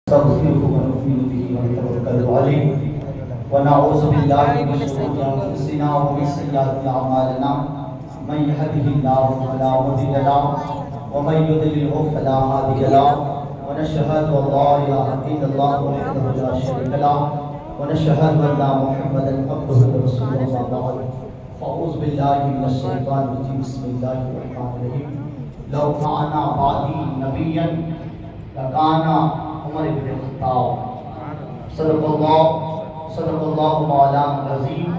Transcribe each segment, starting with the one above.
نستغفره ونؤمن به ونتوكل عليه ونعوذ بالله من شرور انفسنا ومن سيئات اعمالنا من يهده الله فلا مضل له ومن يضلل فلا هادي له ونشهد ان لا اله الا الله وحده لا شريك له ونشهد ان محمدا عبده ورسوله اما بعد فاعوذ بالله من الشيطان الرجيم بسم الله الرحمن الرحيم لو كان بعدي نبيا لكان عمر بن الخطاب صدق الله مولانا العظیم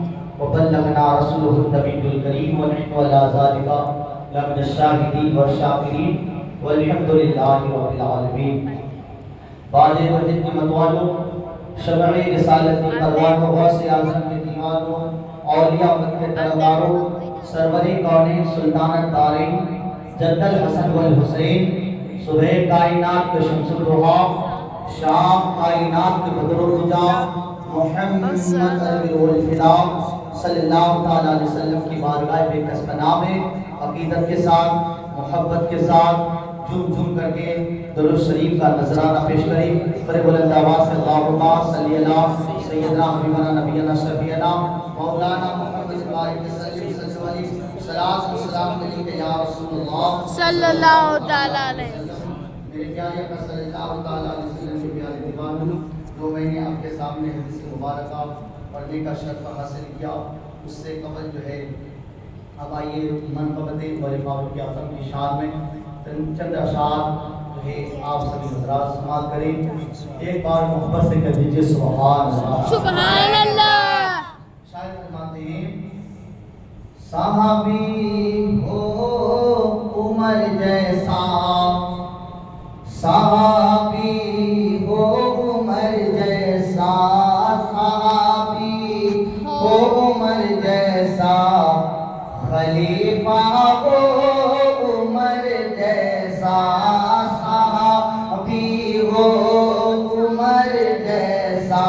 وبلغنا رسوله النبی الکریم ونحن على ذلك لمن الشاہدین والشاکرین والحمد للہ رب العالمین. بعد وحید کی متوالو شمع رسالت کی پروانوں غوث اعظم کے دیوانوں اولیاء مت کے طرفداروں سرور کونین سلطان الدارین جد الحسن والحسین صبح کائنات کے شمس الضحیٰ شام کائنات کے بدر الرجا محمد عربی الفلاح صلی اللہ تعالیٰ علیہ وسلم کی بارگاہ بے کس پناہ میں عقیدت کے ساتھ محبت کے ساتھ جھوم جھوم کر کے درود شریف کا نذرانہ پیش کریں. بڑے بلند آواز سے اللہم صلی اللہ سیدنا حبیبنا نبینا شفیعنا مولانا محمد بارک وسلم صلاۃ و سلام علیک یا رسول اللہ صلی اللہ تعالیٰ علیہ وسلم. میرے پیارے آقا صلی اللہ تعالیٰ علیہ وسلم کے پیارے دیوانوں، جو میں نے آپ کے سامنے حدیث مبارکہ پڑھنے کا شرف حاصل کیا، اس سے قبل جو ہے اب آئیے منقبت ولی فاروق اعظم کی شان میں چند اشعار جو ہے آپ سبھی حضرات سماعت کریں. ایک بار محبت سے کہہ دیجیے سبحان اللہ. سبحان اللہ. شاید فرماتے ہیں صحابی ہو عمر جیسا، صحابی ہو عمر جیسا، صحابی ہو عمر جیسا، خلیفہ ہو عمر جیسا، صحابی ہو عمر جیسا،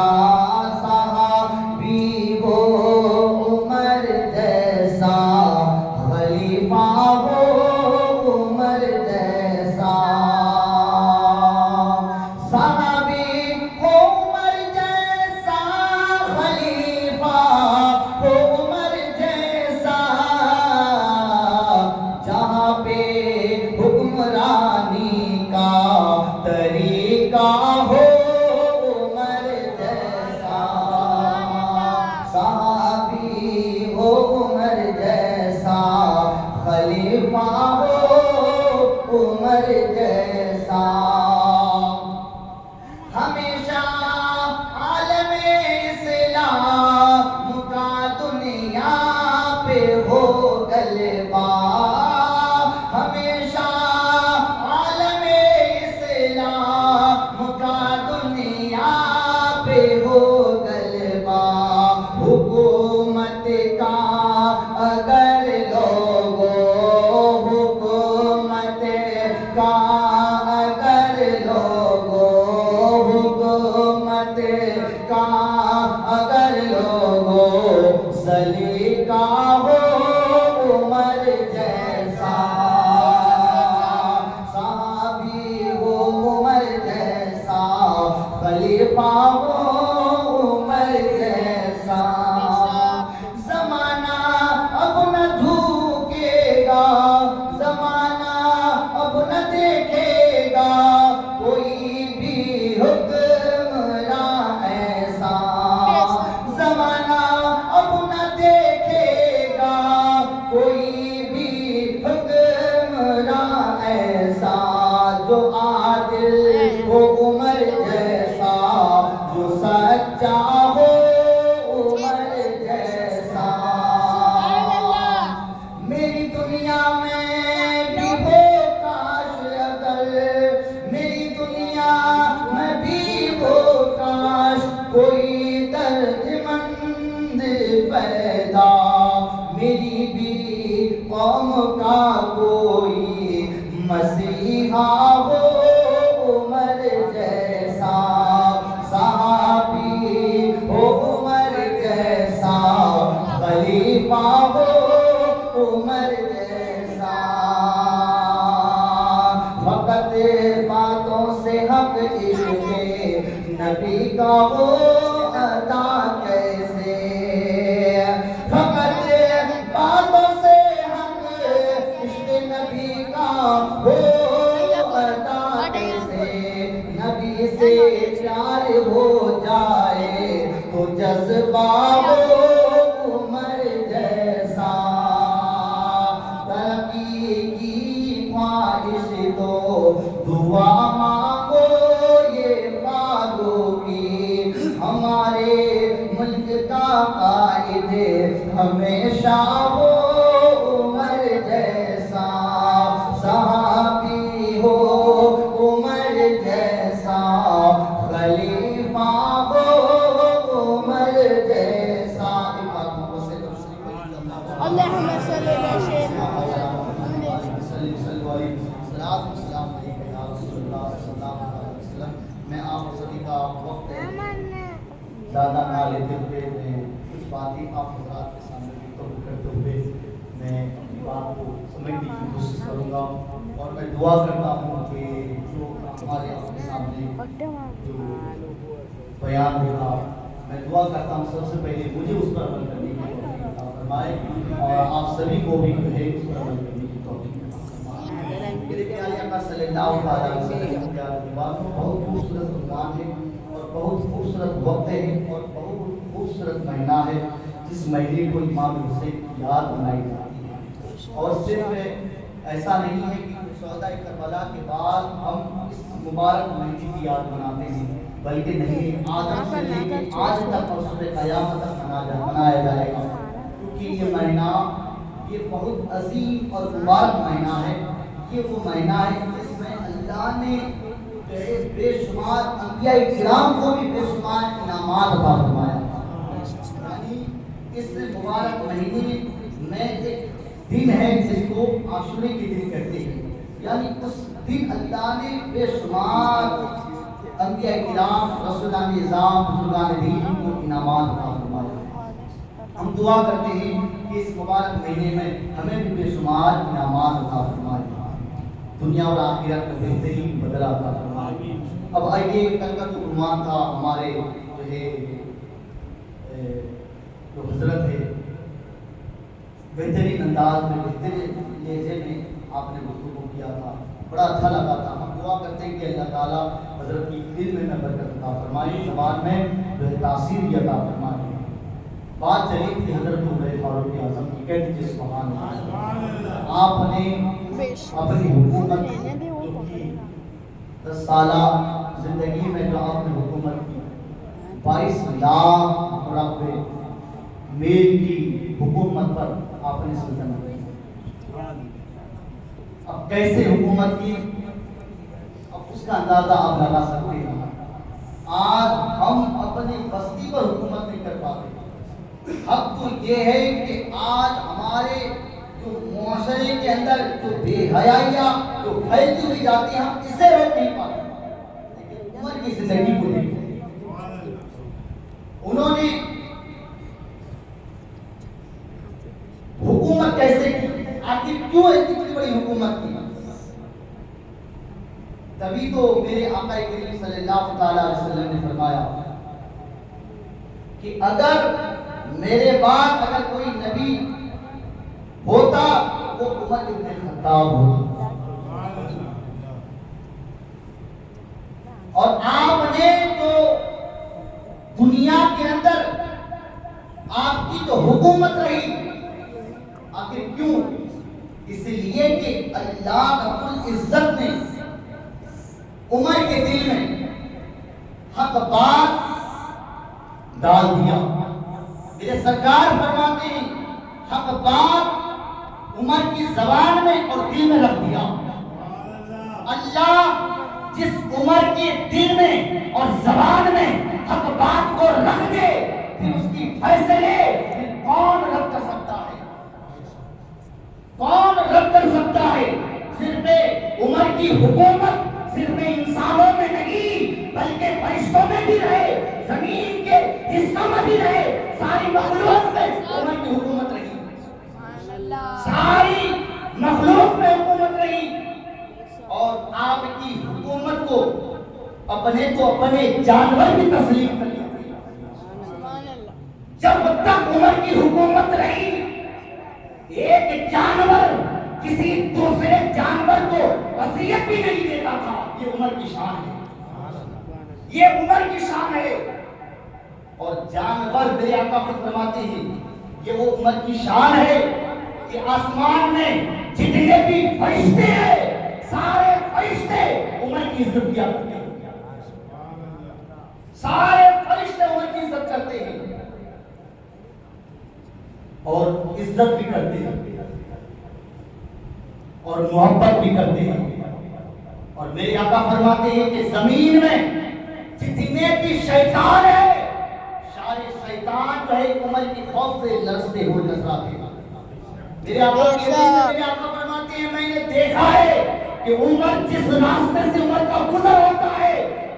صحابی ہو عمر جیسا، خلیفہ ہو عمر جیسا. صحابی ہو عمر جیسا، خلیفہ ہو عمر جیسا، جہاں پہ حکمرانی کا طریقہ ہو عمر جیسا. صحابی ہو عمر جیسا، خلیفہ ہو عمر جیسا. ہمیشہ عالم اسلام کا دنیا پہ ہو غلبہ، ہمیشہ عالم اسلام کا دنیا پہ ہو غلبہ. حکومت کا اگر لوگو، حکومت کا اگر لوگو، حکومت کا اگر لوگو، سلیقہ ہو عمر جیسا. صحابی ہو عمر جیسا، خلیفہ ہو عمر جیسا. زمانہ اب نہ جھوکے گا، زمانہ اب نہ دیکھے گا کوئی بھی حکمراں ایسا. زمانہ اب نہ دیکھے گا کوئی بھی حکمراں ایسا، جو عادل ہو عمر جیسا، جو سچا ہو عمر جیسا. میری دنیا میں بھی ہو کاش اگر، میری دنیا میں بھی ہو کاش کوئی درجمند پیدا، میری بھی قوم کا کوئی مسیحا ہو عمر جیسا. نبی کا وہ عطا کیسے فقط باتوں سے ہم عشق نبی کا وہ عطا کیسے نبی سے پیار ہو جائے تو جذبہ ہو عمر جیسا ترقی کی خواہش تو دعا مانگو یہ فاروقی ہمارے ملک کا قائد ہمیشہ ہو عمر جیسا صحابی ہو عمر جیسا خلیفہ ہو عمر جیسا اللهم صل على سيدنا میں آپ سبھی کا وقت زیادہ نہ لیتے ہوئے میں کچھ باتیں آپ حضرات کے سامنے گفتگو کرتے ہوئے میں اپنی بات کو سمجھنے کی کوشش کروں گا اور میں دعا کرتا ہوں کہ جو ہمارے آپ کے سامنے جو بیان ہوگا میں دعا کرتا ہوں سب سے پہلے مجھے اس پر عمل کرنے کی توفیق عطا فرمائے اور آپ سبھی کو بھی جو ہے اس پر عمل کرنے کی توفیق عطا فرمائے۔ میرے پیارے آقا صلی اللہ علیہ وسلم کا بہت خوبصورت عنوان ہے اور بہت خوبصورت وقت ہے اور بہت خوبصورت مہینہ ہے جس مہینے کو امام حسین کی یاد منائی جاتی ہے اور صرف ایسا نہیں ہے کہ شہداء کربلا کے بعد ہم اس مبارک مہینے کی یاد مناتے ہیں بلکہ نہیں آدم سے لے کے آج تک اور صبح قیامت تک منایا جائے گا کیونکہ یہ مہینہ یہ بہت عظیم اور مبارک مہینہ ہے یہ وہ مہینہ ہے جس میں اللہ نے بے شمار انبیاء کرام کو بھی بے شمار انعامات عطا فرمایا یعنی اس مبارک مہینے میں ایک دن ہے جس کو عاشورے کے دن کہتے ہیں یعنی اس دن اللہ نے بے شمار انبیاء کرام رسولان نظام بزرگان دین کو انعامات عطا فرمایا ہم دعا کرتے ہیں کہ اس مبارک مہینے میں ہمیں بھی بے شمار انعامات عطا فرمائے دنیا اور آخرت میں بہترین بدلہ عطا فرمائے اب آئیے کل کا جو عنوان تھا ہمارے جو ہے جو حضرت ہے بہترین انداز میں بہترین لہجے میں آپ نے گفتگو کیا تھا بڑا اچھا لگا تھا ہم دعا کرتے ہیں کہ اللہ تعالیٰ حضرت کی علم میں برکت عطا فرمائے زبان میں جو ہے تاثیر بھی عطا فرمائے بات چلی تھی حضرت عمر فاروق اعظم کی کہہ دیجیے سبحان اللہ آپ نے اپنی حکومت جو کی 10 سالہ زندگی میں جو آپ نے حکومت کی 22 لاکھ مربع میل کی حکومت پر آپ نے سلطنت کی اب کیسے حکومت کی اب اس کا اندازہ آپ لگا سکتے ہیں آج ہم اپنی بستی پر حکومت نہیں کر پاتے حق تو یہ ہے کہ آج ہمارے جو معاشرے کے اندر جو بے حیائیاں جو پھیلتی ہوئی جاتی ہیں ہم اسے روک نہیں پاتے لیکن عمر کی زندگی کو دیکھیں انہوں نے حکومت کیسے کی آخر کیوں اتنی بڑی حکومت کی تبھی تو میرے آقا کریم صلی اللہ تعالی علیہ وسلم نے فرمایا کہ اگر میرے بعد اگر کوئی نبی ہوتا وہ عمر ابن خطاب ہوتا اور آپ نے جو دنیا کے اندر آپ کی جو حکومت رہی آخر کیوں اس لیے کہ اللہ رب العزت نے عمر کے دل میں حق بات ڈال دیا میرے سرکار فرماتے ہیں حق بات عمر کی زبان میں اور دل میں رکھ دیا اللہ جس عمر کے دل میں اور زبان میں حق بات کو رکھ دے پھر اس کی فیصلے پھر کون رد کر سکتا ہے کون رد کر سکتا ہے صرف عمر کی حکومت صرف انسانوں میں نہیں بلکہ فرشتوں میں بھی رہے زمین کے حصوں میں بھی رہے ساری مخلوق میں عمر کی حکومت رہی ساری مخلوق میں حکومت رہی اور آپ کی حکومت کو اپنے نے تو اپنے جانور بھی تسلیم کر لیے تھے۔ سبحان اللہ۔ جب تک عمر کی حکومت رہی، ایک جانور کسی دوسرے جانور کو وصیت بھی نہیں دیتا تھا۔ یہ عمر کی شان ہے، یہ عمر کی شان ہے۔ اور جانور میرے آقا خود فرماتے ہیں یہ وہ عمر کی شان ہے کہ آسمان میں جتنے بھی فرشتے ہیں سارے فرشتے عمر کی عزت کیا کرتے ہیں، سارے فرشتے عمر کی عزت کرتے ہیں اور عزت بھی کرتے ہیں اور محبت بھی کرتے ہیں۔ اور میرے آقا فرماتے ہیں کہ زمین میں جتنے بھی شیطان ہیں سارے شیطان جو ہے عمر کی خوف سے لرزتے ہوئے نظر آتے ہیں۔ میرے آقا فرماتے ہیں میں نے دیکھا ہے کہ عمر جس راستے سے عمر کا گزر ہوتا ہے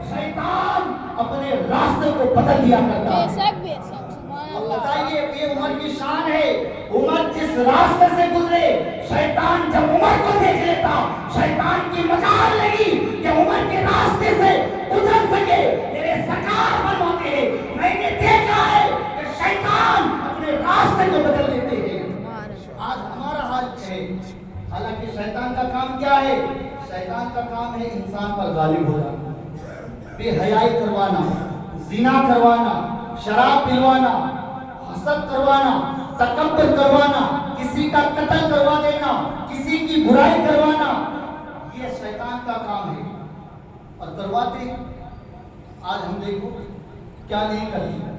شیطان اپنے راستے کو بدل دیا کرتا ہے۔ بے شک بے شک، سبحان اللہ۔ بتائیے یہ عمر کی شان ہے، عمر جس راستے سے گزرے شیطان جب عمر کو دیکھ لیتا شیطان کی مجال لگی کہ عمر کے راستے سے گزر سکے۔ میرے سرکار فرماتے ہیں میں نے دیکھا ہے کہ شیطان اپنے راستے کو بدل دیتے ہیں۔ آج ہمارا حال کیا ہے؟ حالانکہ شیطان کا کام کیا ہے؟ شیطان کا کام ہے انسان پر غالب ہو جانا، بے حیائی کروانا، زنا کروانا، شراب پلوانا، حسد کروانا، تکبر کروانا، کسی کا قتل کروا دینا، کسی کی برائی کروانا، یہ شیطان کا کام ہے۔ اور کرواتے آج ہم دیکھو کیا نہیں کرتے،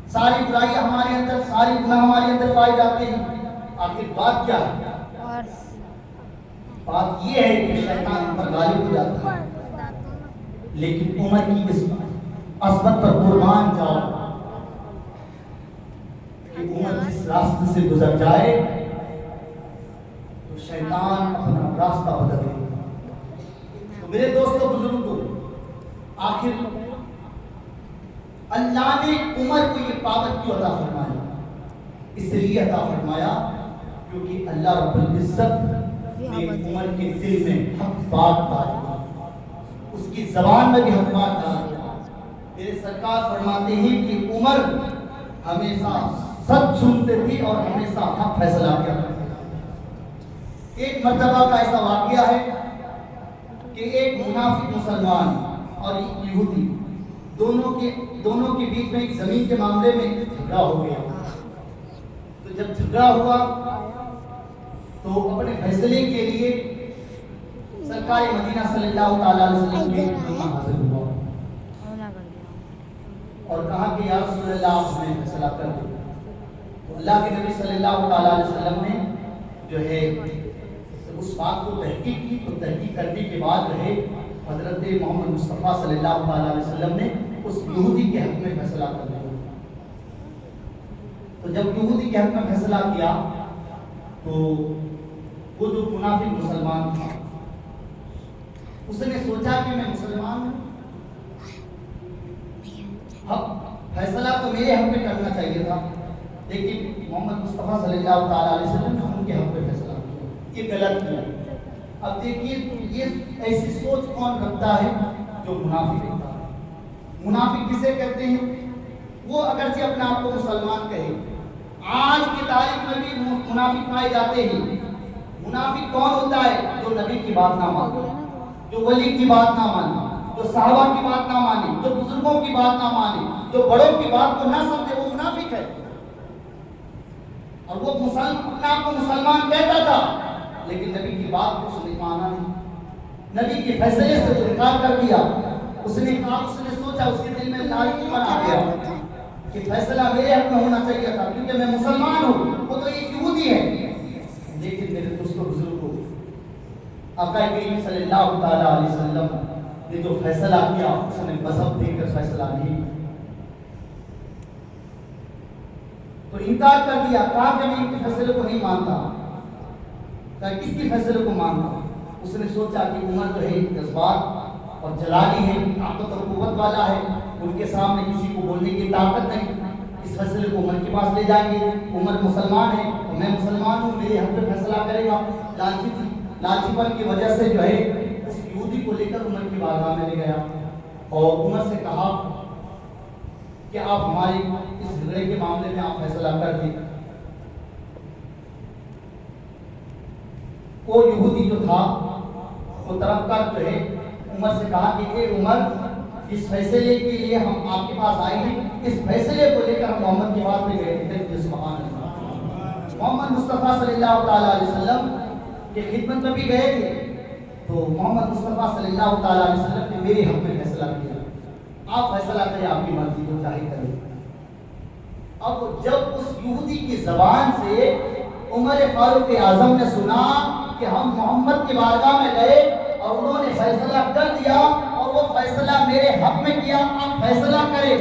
ساری برائی ہمارے اندر، ساری گناہ ہمارے اندر پائے جاتے ہیں۔ آخر بات کیا ہے؟ بات یہ ہے کہ شیطان ہم پر غالب ہو جاتا ہے، لیکن عمر کی اس عظمت پر قربان جاؤ کہ عمر جس راستے سے گزر جائے تو شیطان اپنا راستہ بدل دے۔ تو میرے دوستو بزرگوں، آخر اللہ نے عمر کو یہ پاور کیوں عطا فرمایا؟ اس لیے عطا فرمایا کیونکہ اللہ رب العزت نے عمر کے دل میں حق بات ڈال دیا، اس کی زبان میں بھی حق بات ڈال دیا۔ میرے سرکار فرماتے ہیں کہ عمر ہمیشہ سچ سنتے تھی اور ہمیشہ حق فیصلہ کیا کرتے تھے۔ ایک مرتبہ کا ایسا واقعہ ہے کہ ایک منافق مسلمان اور ایک یہودی دونوں کے بیچ میں ایک زمین کے معاملے میں جھگڑا ہو گیا۔ تو جب جھگڑا ہوا تو اپنے فیصلے کے لیے سرکار مدینہ صلی اللہ تعالی علیہ وسلم کے یہاں حاضر ہوا اور کہا کہ یا رسول اللہ آپ ہمیں فیصلہ کر دو۔ تو اللہ کے نبی صلی اللہ تعالی علیہ وسلم نے جو ہے اس بات کو تحقیق کی، تو تحقیق کرنے کے بعد جو ہے حضرت محمد مصطفیٰ صلی اللہ تعالی علیہ وسلم نے اس یہودی کے حق میں فیصلہ کر دیا۔ تو جب یہودی کے حق میں فیصلہ کیا تو وہ جو منافق مسلمان تھا اس نے سوچا کہ میں مسلمان ہوں، فیصلہ تو میرے حق میں کرنا چاہیے تھا، لیکن محمد مصطفیٰ صلی اللہ تعالی علیہ وسلم نے ان کے حق میں فیصلہ کیا، یہ غلط کیا۔ اب دیکھیے یہ ایسی سوچ کون رکھتا ہے؟ جو منافق رکھتا ہے۔ منافق کسے کہتے ہیں؟ وہ اگرچہ اپنے آپ کو مسلمان کہے، آج کی تاریخ میں بھی منافق پائے جاتے ہیں۔ منافق کون ہوتا ہے؟ جو نبی کی بات نہ مانے، جو ولی کی بات نہ مانے، جو صحابہ کی بات نہ مانے، جو بزرگوں کی بات نہ مانے، جو بڑوں کی بات کو نہ سمجھے، وہ منافق ہے۔ اور وہ اپنے آپ کو مسلمان کہتا تھا لیکن نبی کی بات کو اس نے مانا نہیں، نبی کے فیصلے سے انکار کر دیا۔ اس نے کہا، اس نے سوچا، اس کے دل میں لالچ آ گیا کہ فیصلہ میرے حق میں ہونا چاہیے تھا کیونکہ میں مسلمان ہوں، وہ تو ایک یہودی ہے۔ لیکن میرے دوستوں بزرگوں، آقا کریم صلی اللہ تعالی علیہ وسلم نے جو فیصلہ کیا اس نے مذہب دے کر فیصلہ نہیں، تو انکار کر دیا، کہا کہ میں ان کے فیصلے کو نہیں مانتا۔ کس کی فیصلے کو مانتا؟ اس نے سوچا کہ عمر جو ہے جذبات اور جلالی ہے، طاقت اور قوت والا ہے، ان کے سامنے کسی کو بولنے کی طاقت نہیں، اس فیصلے کو عمر کے پاس لے جائیں گے، عمر مسلمان ہے تو میں مسلمان ہوں، میرے حق میں فیصلہ کرے گا۔ لالچی پن کی وجہ سے جو ہے اس یہودی کو لے کر عمر کی بارگاہ میں لے گیا۔ اور عمر سے کہا کہ آپ ہماری اس جھگڑے کے معاملے میں آپ فیصلہ کر دیں۔ وہ یہودی جو تھا وہ طرف کا جو ہے عمر سے کہا کہ اے عمر، اس فیصلے کے لیے ہم آپ کے پاس آئے ہیں، اس فیصلے کو لے کر ہم محمد کے پاس میں گئے تھے۔ سبحان اللہ، محمد مصطفیٰ صلی اللہ تعالیٰ علیہ وسلم کی خدمت میں بھی گئے تھے، تو محمد مصطفیٰ صلی اللہ تعالیٰ علیہ وسلم نے میرے حق میں فیصلہ کیا، آپ فیصلہ کریں، آپ کی مرضی جو چاہے کریں۔ اب جب اس یہودی کی زبان سے عمر فاروق اعظم نے سنا کہ ہم محمد کی بارگاہ میں گئے اور انہوں نے فیصلہ کر دیا اور وہ فیصلہ میرے حق میں کیا، آپ فیصلہ کریں،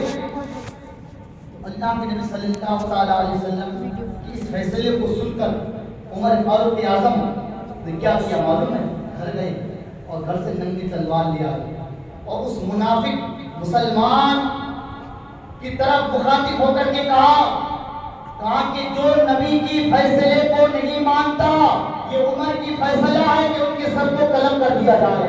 تو اللہ کے نبی صلی اللہ تعالیٰ علیہ وسلم کی اس فیصلے کو سن کر عمر فاروق اعظم نے کیا کیا معلوم ہے؟ گھر گئے اور گھر سے ننگی تلوار لیا اور اس منافق مسلمان کی طرف مخاطب ہو کر کے کہا کہ جو نبی کی فیصلے کو نہیں مانتا، یہ عمر کی فیصلہ ہے کہ ان کے سر کو قلم کر دیا جائے۔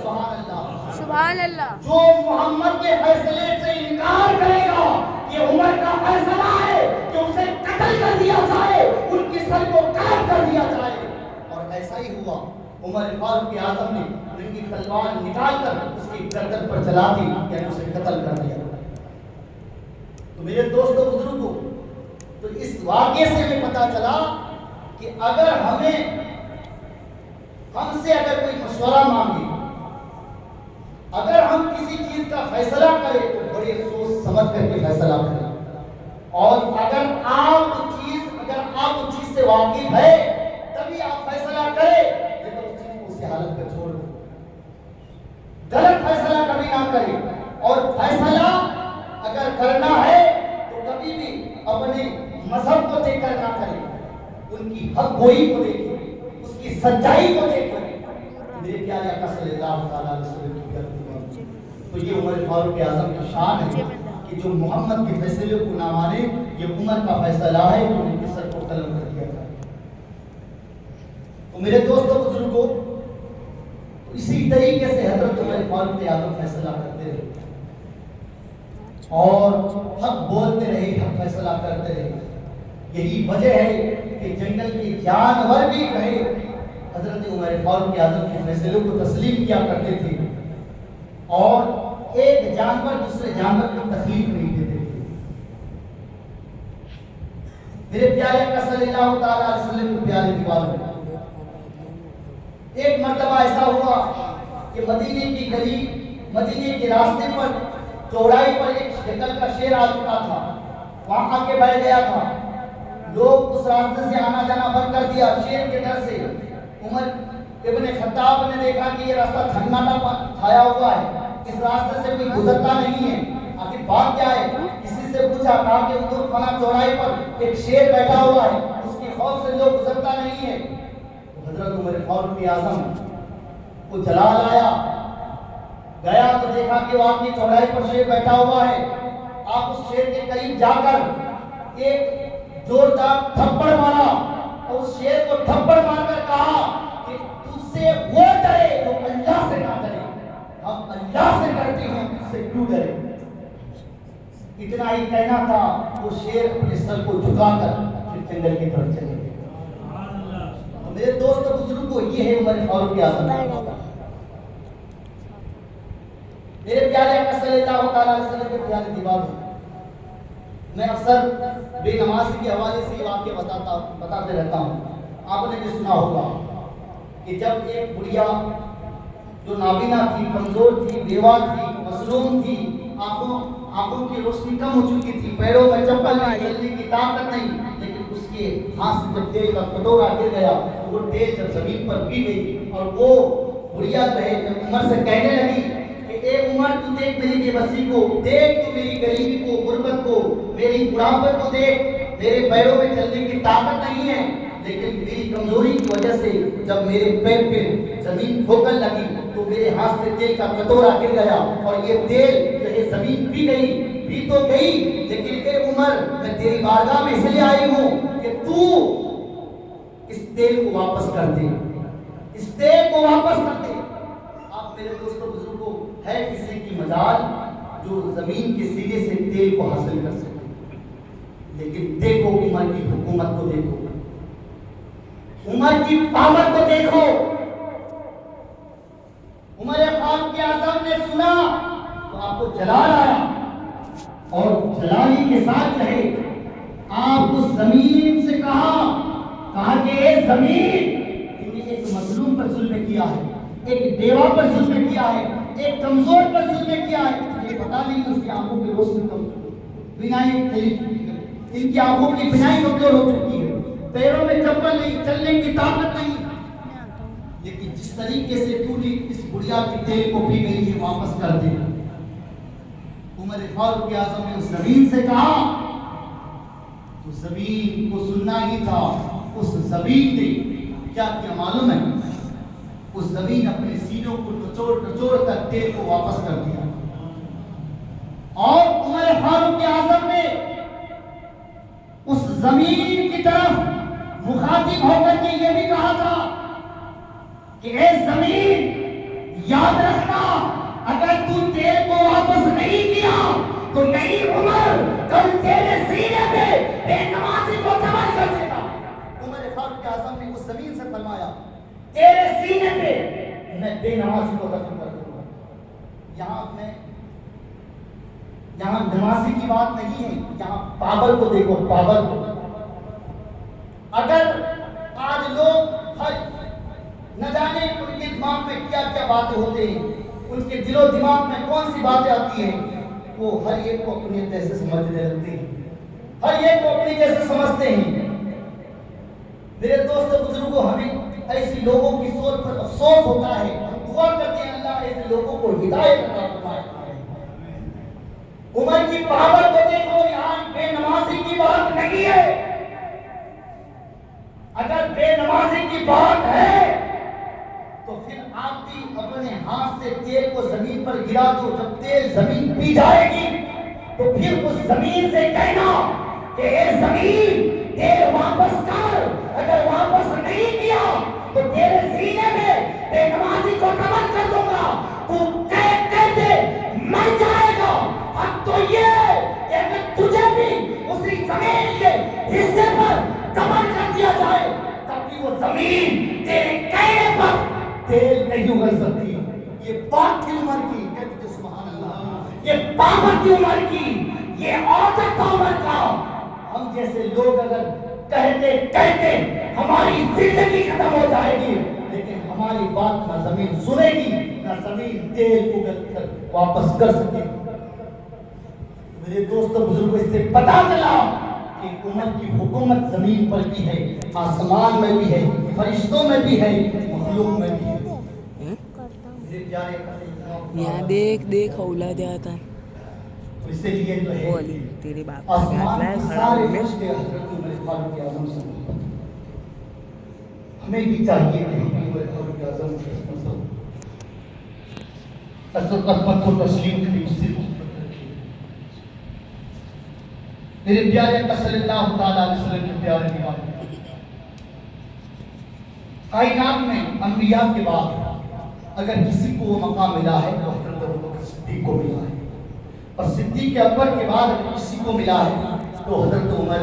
سبحان اللہ، سبحان اللہ۔ جو محمد کے فیصلے سے انکار کرے گا، یہ عمر کا فیصلہ ہے کہ اسے قتل کر دیا جائے، ان کی سر کو قلم کر دیا جائے۔ اور ایسا ہی ہوا، عمر فاروق اعظم نے ننگی تلوار نکال کر اس کی گردن پر چلا دی، یعنی اسے قتل کر دیا۔ تو میرے دوستو بزرگوں، تو اس واقعے سے ہمیں پتا چلا کہ اگر ہم سے اگر کوئی مشورہ مانگے، اگر ہم کسی چیز کا فیصلہ کریں تو بڑے سوچ سمجھ کر کے فیصلہ کریں، اور اگر آپ اس چیز سے واقف ہے تبھی آپ فیصلہ کریں، لیکن اس چیز کو اسی حالت پہ چھوڑ دیں، غلط فیصلہ کبھی نہ کریں، اور فیصلہ اگر کرنا ہے تو کبھی بھی اپنے مذہب کو دیکھ کر نہ کریں، ان کی حق گوئی کو دیکھیں، اس کی سچائی کو دیکھیں۔ میرے پیارے آقا صلی اللہ تعالیٰ علیہ وسلم کی کرتے ہیں، تو یہ عمر فاروق اعظم کی شان ہے کہ جو محمد کے فیصلے کو نہ مانے، یہ عمر کا فیصلہ ہے کہ ان کے سر کو قلم کر دیا جائے۔ تو میرے دوستوں بزرگوں، اسی طریقے سے حضرت عمر فاروق اعظم فیصلہ کرتے رہے اور حق بولتے رہے، حق فیصلہ کرتے رہے۔ یہی وجہ ہے کہ جنگل کے جانور بھی کہے حضرت عمر فاروق اعظم کے فیصلوں کو تسلیم کیا کرتے تھے، اور ایک جانور دوسرے جانور کو تکلیف نہیں دیتے تھے۔ میرے پیارے آقا صلی اللہ تعالیٰ علیہ وسلم کے پیارے دیواروں، ایک مرتبہ ایسا ہوا کہ مدینے کی گلی، مدینے کے راستے پر چوڑائی پر ایک جنگل کا شیر آ چکا تھا، وہاں آ کے بیٹھ گیا تھا، لوگ اس راستے سے آنا جانا بند کر دیا شیر کے ڈر سے۔ عمر ابن خطاب نے دیکھا کہ یہ راستہ تھنگانا چھایا ہوا ہے، اس راستے سے کوئی گزرتا نہیں ہے، آخر بات کیا ہے؟ کسی سے پوچھا، کہا کہ ادھر فلاں چوڑائی پر ایک شیر بیٹھا ہوا ہے، اس کے خوف سے لوگ گزرتا نہیں ہے۔ تو حضرت عمر فاروق اعظم کو جلال آیا، گیا تو دیکھا کہ واقعی چوڑائی پر شیر بیٹھا ہوا ہے۔ آپ اس شیر کے قریب جا کر ایک زوردار تھپڑ مارا، اور اس شیر کو تھپڑ مار کر کہا کہ تجھ سے وہ ڈرے جو اللہ سے نہ ڈرے، ہم اللہ سے ڈرتے ہیں، تجھ سے کیوں ڈرے؟ اتنا ہی کہنا تھا، وہ شیر اپنے سر کو جھکا کر پھر جنگل کی طرف چلے گئے۔ میرے دوست بزرگوں، یہ ہے عمر فاروق اعظم۔ میرے پیارے آقا صلی اللہ تعالیٰ علیہ وسلم کے پیارے دیواروں، میں اکثر بے نمازی کے حوالے سے یہ واقعہ بتاتے رہتا ہوں۔ آپ نے بھی سنا ہوگا کہ جب ایک بڑھیا جو نابینا تھی، کمزور تھی، بیوہ تھی، مظلوم تھی، آنکھوں کی روشنی کم ہو چکی تھی، پیروں میں چپل نہیں، چلنے کی طاقت نہیں، لیکن اس کے ہاتھ سے جب تیل کا کٹورا گر گیا تو وہ تیل جب زمین پر گر گئی، اور وہ بڑھیا جو ہے عمر سے کہنے لگی کہ اے عمر، تو دیکھ میری بے بسی کو، دیکھ تو میری غریبی کو، غربت کو، میری بڑھاپت کو دیکھ، میرے پیروں میں چلنے کی طاقت نہیں ہے، لیکن میری کمزوری کی وجہ سے جب میرے پیر پہ زمین ٹھوکر لگی تو میرے ہاتھ سے تیل کا کٹورا گر گیا، اور یہ تیل جو ہے زمین پی تو گئی، لیکن اے عمر، میں تیری بارگاہ میں اس لیے آئی ہوں کہ تو اس تیل کو واپس کر دے، اس تیل کو واپس کر دے۔ آپ میرے دوستوں بزرگوں، ہے کسی کی مجال جو زمین کے سینے سے تیل کو حاصل کر سکے، لیکن دیکھو عمر کی حکومت کو، دیکھو عمر کی پاور کو، دیکھو عمر فاروق اعظم نے سنا تو آپ کو جلال آیا، اور جلالی کے ساتھ رہے آپ اس زمین سے کہا کہ اے زمین، ایک مظلوم پر ظلم کیا ہے، ایک بیوہ پر ظلم کیا ہے، ایک کمزور پر ظلم کیا ہے، یہ پتا نہیں اس کی آنکھوں کی روشنی کمزور، بینائی چلی چکی ہے، ان کی آنکھوں کی بینائی کمزور ہو چکی ہے، پیروں میں چپل نہیں، چلنے کی طاقت نہیں، لیکن جس طریقے سے تو نے اس بڑھیا کی تیل کو پی گئی ہے واپس کر دے۔ عمر فاروق اعظم نے اس زمین سے کہا، تو زمین کو سننا ہی تھا، اس زمین نے کیا کیا معلوم ہے؟ اس زمین اپنے سینوں کو ٹچوڑ کر تیل کو واپس کر دیا، اور عمر فاروق اعظم نے اس زمین کی طرف مخاطب ہو کر کے یہ بھی کہا تھا کہ اے زمین، یاد رکھنا اگر تو تیل کو واپس نہیں کیا تو نئی عمر کل تیرے سینے پہ بے نمازی کو قتل کر دے گا۔ عمر فاروق اعظم نے اس زمین سے فرمایا تیرے سینے پہ میں بے نمازی کو قتل کر دوں گا۔ یہاں نمازی کی بات نہیں ہے، یہاں پاور کو دیکھو، پاور کو۔ اگر آج لوگ نہ جانے ان کے دماغ میں کیا کیا باتیں ہوتے ہیں، ان کے دل و دماغ میں کون سی باتیں آتی ہیں، وہ ہر ایک کو اپنے جیسے سمجھنے لگتے ہیں، ہر ایک کو اپنے جیسے سمجھتے ہیں۔ میرے دوست بزرگوں، ہمیں ایسی لوگوں کی سوچ پر افسوس ہوتا ہے، ہم دعا کرتے ہیں اللہ ایسے لوگوں کو ہدایت عطا فرمائے۔ عمر کی پاور کو دیکھو، یہاں بے نمازی کی بات نہیں ہے۔ اگر بے نمازی کی بات ہے تو پھر آپ بھی اپنے ہاتھ سے تیل کو زمین پر گرا دو، جب تیل زمین پی جائے گی تو پھر اس زمین سے کہنا کہ اے زمین تیل واپس کر، اگر واپس نہیں کیا تو تیرے سینے میں بے نمازی کو قتل کر دوں گا، تو کہتے مر جائے گا۔ اب تو یہ کہ اگر تجھے بھی اسی زمین کے حصے پر قتل کر دیا جائے تب بھی وہ زمین تیرے کہنے پر تیل نہیں اگل سکتی۔ یہ بات کی عمر کی، کہتے سبحان اللہ، یہ پاور کی عمر کی، یہ عورت عمر کا۔ ہم جیسے لوگ اگر کہتے ہماری زندگی ختم ہو جائے گی، لیکن ہماری بات نہ زمین سنے گی، نہ زمین تیل اگل کر واپس کر سکے گی۔ میرے دوستوں بزرگوں، اس سے پتا چلا کہ عمر کی حکومت زمین پر بھی ہے، آسمان میں بھی ہے، فرشتوں میں بھی ہے، مخلوق میں بھی ہے۔ یہاں دیکھ اولاد آتا ہے، اس لیے جو ہے بولی تیرے باپ آسمان کا کی کھڑا سارے ہو گیا۔ فرشتے حضرت عمر فاروق اعظم سے محبت کرتے ہیں۔ ہمیں بھی چاہیے کہ ہم عمر فاروق اعظم کی عظمت کو تسلیم کریں، اس سے محبت رکھیں۔ میرے پیارے آقا صلی اللہ تعالیٰ علیہ وسلم کے پیارے نگاہ، کائنات میں انبیاء کے بعد اگر کسی کو وہ مقام ملا ہے تو حضرت ابوبکر صدیق کو ملا ہے، اور صدیق اکبر کے بعد اگر کسی کو ملا ہے تو حضرت عمر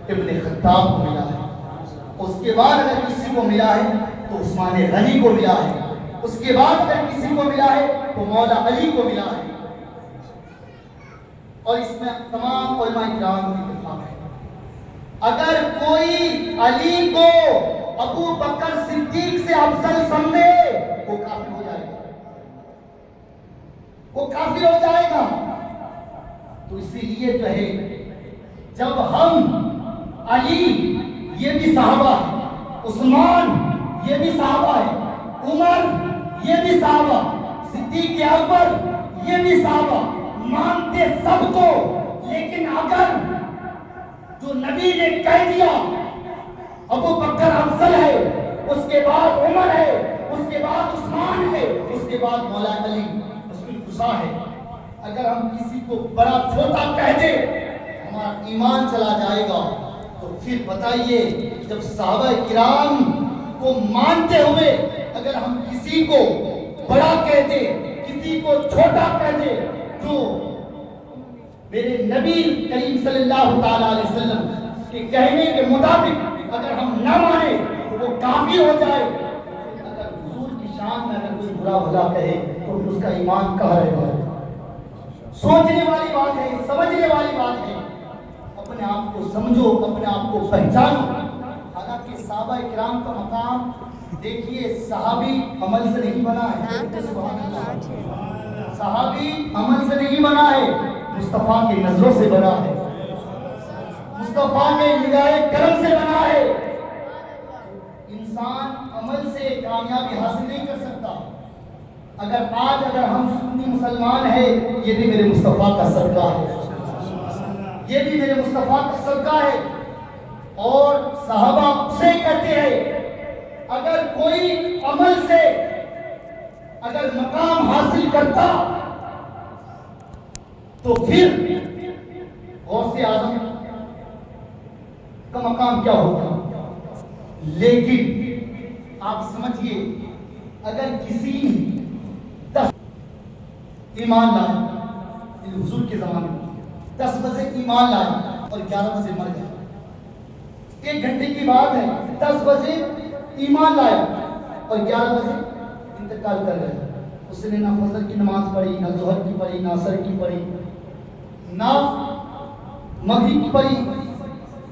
ابن خطاب کو ملا ہے، اس کے بعد اگر کسی کو ملا ہے تو عثمان غنی کو ملا ہے، اس کے بعد اگر کسی کو ملا ہے تو مولا علی کو ملا ہے، اور اس میں تمام علماء کرام کی اتفاق ہے۔ اگر کوئی علی کو ابو بکر صدیق سے افضل سمجھے وہ کافر ہو جائے گا، وہ کافر ہو جائے گا۔ تو اسی لیے جو ہے جب ہم علی یہ بھی صحابہ ہے، عثمان یہ بھی صحابہ ہے، عمر یہ بھی صحابہ، صدیق اکبر یہ بھی صحابہ، مانتے سب کو، لیکن اگر جو نبی نے کہہ دیا ابو بکر افضل ہے، اس کے بعد عمر ہے، اس کے بعد عثمان ہے، اس کے بعد مولا علی رسول خدا ہے، اگر ہم کسی کو بڑا چھوٹا کہہ دے ہمارا ایمان چلا جائے گا۔ تو پھر بتائیے جب صحابہ کرام کو مانتے ہوئے اگر ہم کسی کو بڑا کہہ دیں، کسی کسی کو چھوٹا کہہ دے جو میرے نبی کریم صلی اللہ تعالیٰ علیہ وسلم کے کہنے کے مطابق اگر ہم نہ مانیں تو وہ کافر ہو جائے. اگر حضور کی شان میں اگر کوئی برا بھلا کہے تو پھر اس کا ایمان کہاں رہ گا؟ سوچنے والی بات ہے, سمجھنے والی بات ہے. اپنے آپ کو سمجھو, اپنے آپ کو پہچانو. حالانکہ صحابہ کرام کا مقام دیکھیے, صحابی عمل سے نہیں بنا ہے, صحابی عمل سے نہیں بنا ہے, مصطفیٰ کی نظروں سے بنا ہے, مصطفیٰ کے نگاہ کرم سے بنا ہے. انسان عمل سے کامیابی حاصل نہیں کر سکتا. اگر ہم سنی مسلمان ہیں, یہ بھی میرے مصطفیٰ کا صدقہ ہے, یہ بھی میرے مصطفیٰ کا صدقہ ہے. اور صحابہ سے کہتے ہیں اگر کوئی عمل سے اگر مقام حاصل کرتا تو پھر غوث اعظم کا مقام کیا ہوتا. لیکن آپ سمجھئے, اگر کسی 10 ایمان لائے حضور کے زمانے میں 10 بجے ایمان لائے اور 11 بجے مر گیا, 1 گھنٹے کی بات ہے, 10 بجے ایمان لایا اور 11 بجے انتقال کر گئے. اس نے نہ فجر کی نماز پڑھی, نہ ظہر کی پڑھی, نہ عصر کی پڑھی, نہ مغرب کی پڑھی.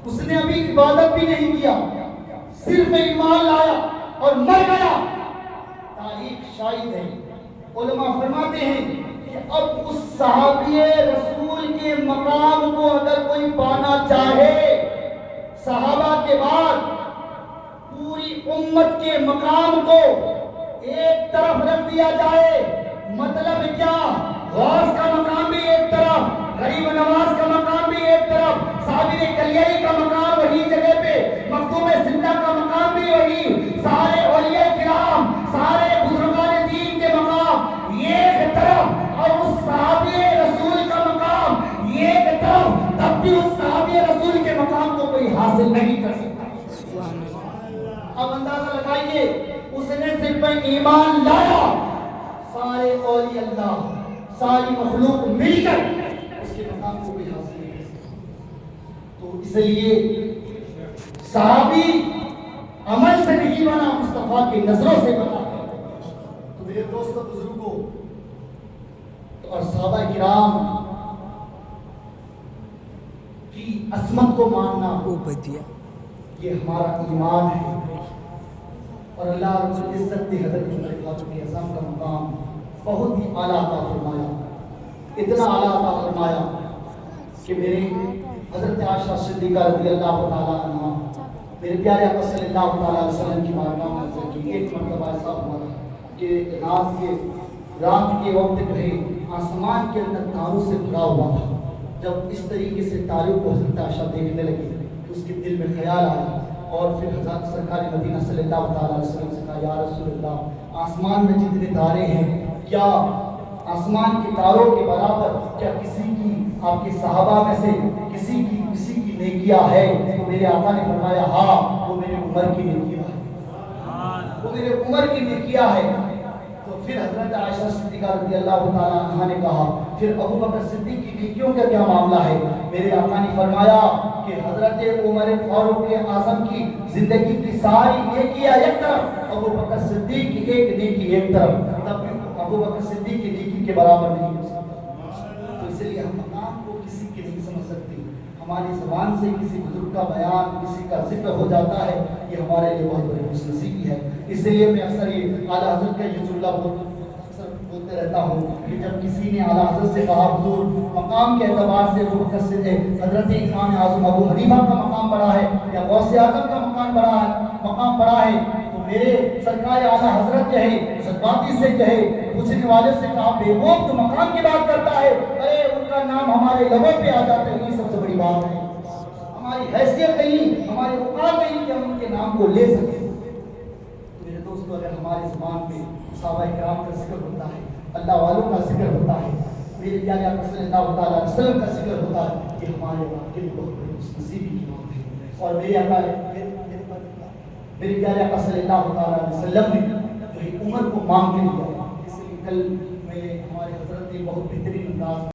اس نے ابھی عبادت بھی نہیں کیا, صرف ایمان لایا اور مر گیا. تاریخ شاہد ہے. علماء فرماتے ہیں کہ اب اس صحابی رسول کے مقام کو اگر کوئی پانا چاہے, صحابہ کے بعد پوری امت کے مقام کو ایک طرف رکھ دیا جائے. مطلب کیا؟ غوث کا مقام بھی ایک طرف, غریب نواز کا مقام بھی ایک طرف, صابر کلیئی کا مقام وہی جگہ پہ, مخدوم زندہ کا مقام بھی وہی, سارے اولیاء کرام, سارے بزرگان دین کے مقام ایک طرف, اور اس صحابی رسول کا مقام ایک طرف. تب بھی اس صحابی رسول کے مقام کو کوئی حاصل نہیں کر سکتا. اب اندازہ لگائیے, اس نے صرف ایمان لایا, سارے اولیاء اللہ, ساری مخلوق مل کر اس کے مقام کو بھی حاصل نہیں کر سکتا. تو اس لیے صحابی عمل سے نہیں بنا, مصطفیٰ کی نظروں سے بنا. تو میرے دوستوں, بزرگوں اور صحابہ کرام کی عظمت کو ماننا یہ ہمارا ایمان ہے. اور اللہ رب العزت نے حضرت فاطمہ اعظم کا مقام بہت ہی اعلیٰ عطا فرمایا, اتنا اعلیٰ عطا فرمایا کہ میرے حضرت عائشہ صدیقہ رضی اللہ تعالیٰ عنہ میرے پیارے آقا صلی اللہ تعالیٰ علیہ وسلم کی بارگاہ میں عرض کی. ایک مرتبہ ایسا ہوا کہ رات کے وقت جو ہے آسمان کے اندر تاروں سے بھرا ہوا تھا. جب اس طریقے سے تاروں کو حضرت عائشہ دیکھنے لگی تو اس کے دل میں خیال آیا, اور پھر حضرت سرکار مدینہ صلی اللہ تعالیٰ علیہ وسلم سے کہا, یا رسول اللہ, آسمان میں جتنے تارے ہیں کیا آسمان کے تاروں کے برابر کیا کسی کی, آپ کے صحابہ میں سے کسی کی نیکیاں ہے؟ تو میرے آقا نے فرمایا, ہاں, وہ میرے عمر کی نیکیاں ہے, وہ میرے عمر کی نیکیاں ہے. تو پھر حضرت عائشہ صدیقہ رضی اللہ تعالیٰ عنہ نے کہا, پھر ابو بکر صدیق کی نیکیوں کا کیا معاملہ ہے؟ میرے آقا نے فرمایا کہ حضرت عمر فاروق اعظم کی زندگی کی ساری نیکیاں ایک طرف, ابو بکر صدیق کی ایک نیکی ایک طرف. تب ابو بکر صدیق کی نیکی کے برابر نہیں ہو سکتا. تو اس لیے ہم مقام کو کسی کی نہیں سمجھ سکتے. ہماری زبان سے کسی بزرگ کا بیان, کسی کا ذکر ہو جاتا ہے, یہ ہمارے لیے بہت بڑی خوش نصیبی ہے. اس لیے میں اکثر یہ اعلیٰ حضرت کا یہ جملہ بولتے رہتا ہوں کہ جب کسی نے اعلیٰ حضرت سے کہا, حضور مقام کے اعتبار سے ابو بکر صدیق حضرت امام اعظم ابو حنیفہ کا مقام بڑا ہے یا غوث اعظم کا مقام بڑا ہے, تو میرے سرکار اعلیٰ حضرت جو ہے جذباتی سے جو ہے پوچھنے والے سے کہا, بے وقت تو مقام کی بات کرتا ہے, ارے ان کا نام ہمارے لبوں پہ آ جاتا ہے, یہ سب سے بڑی بات ہے. ہماری حیثیت نہیں, ہماری اوقات نہیں کہ ہم ان کے نام کو لے سکیں. میرے دوستو, اگر ہماری زبان پہ صحابہ کرام کا ذکر ہوتا ہے, اللہ والوں کا ذکر ہوتا ہے, میرے پیارے آقا صلی اللہ تعالیٰ علیہ وسلم کا ذکر ہوتا ہے, یہ ہمارے واقعی میں بہت بڑی خوش نصیبی کی بات ہے. اور میرے پیارے آقا صلی اللہ تعالیٰ علیہ وسلم نے جو ہے عمر کو مانگ کے لیا. اس لیے کل میں بہت بہترین انداز